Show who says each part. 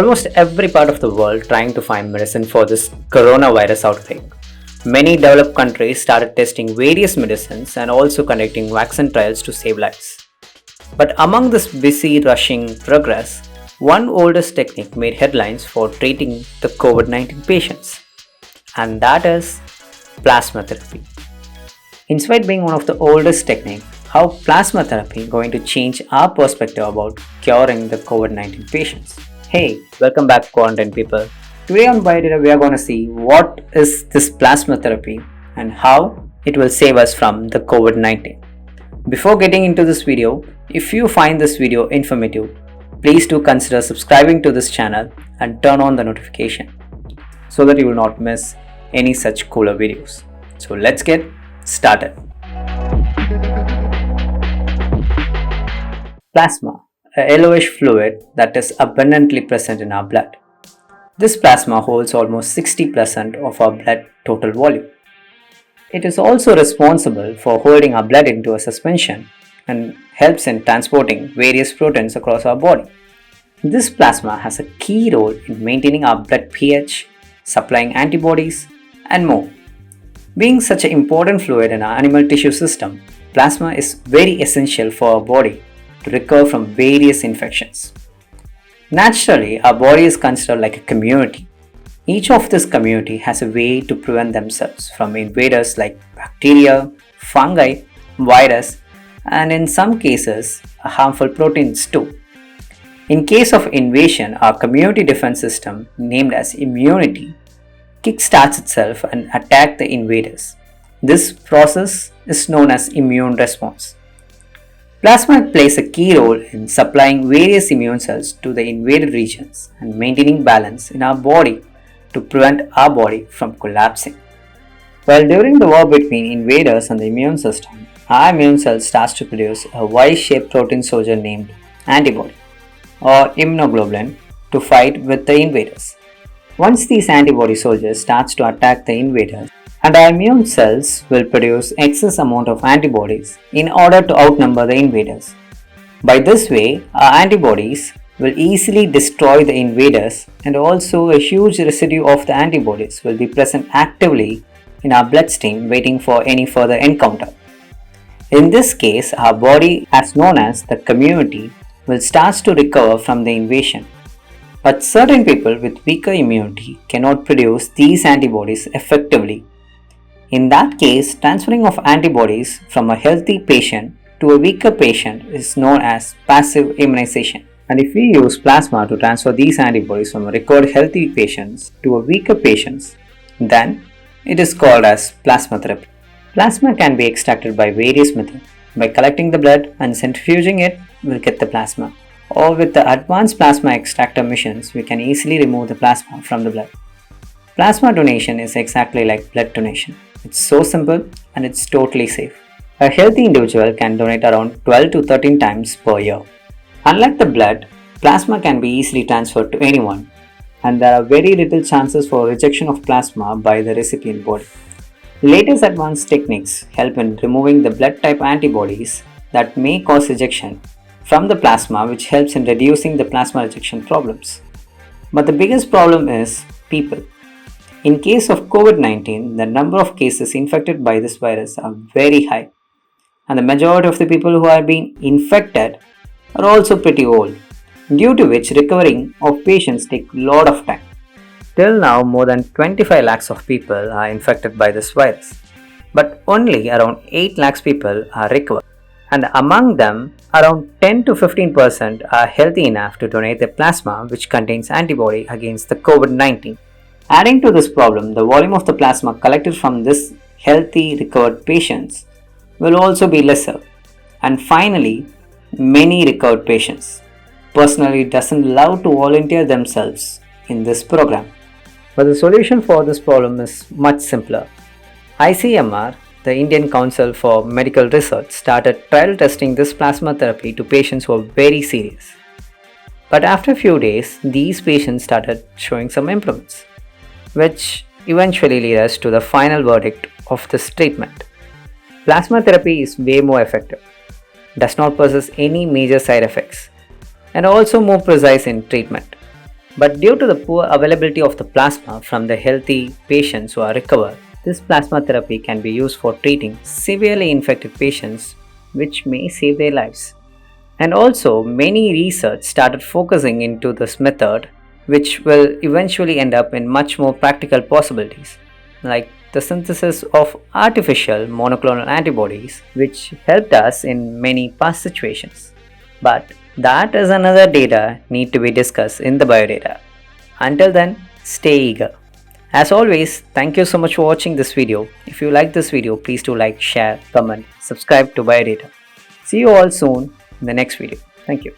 Speaker 1: Almost every part of the world trying to find medicine for this coronavirus outbreak. Many developed countries started testing various medicines and also conducting vaccine trials to save lives. But among this busy, rushing progress, one oldest technique made headlines for treating the COVID-19 patients, and that is plasma therapy. In spite being one of the oldest techniques, how plasma therapy going to change our perspective about curing the COVID-19 patients? Hey, welcome back quarantine people. Today on Biodata we are going to see what is this plasma therapy and how it will save us from the COVID-19. Before getting into this video, if you find this video informative, please do consider subscribing to this channel and turn on the notification so that you will not miss any such cooler videos. So let's get started. Plasma, a yellowish fluid that is abundantly present in our blood. This plasma holds almost 60% of our blood total volume. It is also responsible for holding our blood into a suspension and helps in transporting various proteins across our body. This plasma has a key role in maintaining our blood pH, supplying antibodies, and more. Being such an important fluid in our animal tissue system, plasma is very essential for our body to recover from various infections. Naturally, our body is considered like a community. Each of this community has a way to prevent themselves from invaders like bacteria, fungi, virus, and in some cases, harmful proteins too. In case of invasion, our community defense system, named as immunity, kickstarts itself and attacks the invaders. This process is known as immune response. Plasma plays a key role in supplying various immune cells to the invaded regions and maintaining balance in our body to prevent our body from collapsing. While during the war between invaders and the immune system, our immune cell starts to produce a Y-shaped protein soldier named antibody or immunoglobulin to fight with the invaders. Once these antibody soldiers starts to attack the invaders, and our immune cells will produce excess amount of antibodies in order to outnumber the invaders. By this way, our antibodies will easily destroy the invaders, and also a huge residue of the antibodies will be present actively in our bloodstream waiting for any further encounter. In this case, our body, as known as the community, will start to recover from the invasion. But certain people with weaker immunity cannot produce these antibodies effectively. In that case, transferring of antibodies from a healthy patient to a weaker patient is known as passive immunization. And if we use plasma to transfer these antibodies from a recovered healthy patients to a weaker patients, then it is called as plasma therapy. Plasma can be extracted by various methods. By collecting the blood and centrifuging it, we'll get the plasma. Or with the advanced plasma extractor machines, we can easily remove the plasma from the blood. Plasma donation is exactly like blood donation. It's so simple and it's totally safe. A healthy individual can donate around 12 to 13 times per year. Unlike the blood, plasma can be easily transferred to anyone, and there are very little chances for rejection of plasma by the recipient body. Latest advanced techniques help in removing the blood type antibodies that may cause rejection from the plasma, which helps in reducing the plasma rejection problems. But the biggest problem is people. In case of COVID-19, the number of cases infected by this virus are very high, and the majority of the people who are being infected are also pretty old, due to which recovering of patients take a lot of time. Till now, more than 25 lakhs of people are infected by this virus, but only around 8 lakhs people are recovered. And among them, around 10 to 15% are healthy enough to donate their plasma, which contains antibody against the COVID-19. Adding to this problem, the volume of the plasma collected from this healthy recovered patients will also be lesser. And finally, many recovered patients personally doesn't love to volunteer themselves in this program. But the solution for this problem is much simpler. ICMR, the Indian Council for Medical Research, started trial testing this plasma therapy to patients who are very serious. But after a few days, these patients started showing some improvements, which eventually led us to the final verdict of this treatment. Plasma therapy is way more effective, does not possess any major side effects, and also more precise in treatment. But due to the poor availability of the plasma from the healthy patients who are recovered, this plasma therapy can be used for treating severely infected patients, which may save their lives. And also, many research started focusing into this method, which will eventually end up in much more practical possibilities, like the synthesis of artificial monoclonal antibodies, which helped us in many past situations. But that is another data need to be discussed in the biodata. Until then, stay eager. As always, thank you so much for watching this video. If you like this video, please do like, share, comment, subscribe to Biodata. See you all soon in the next video. Thank you.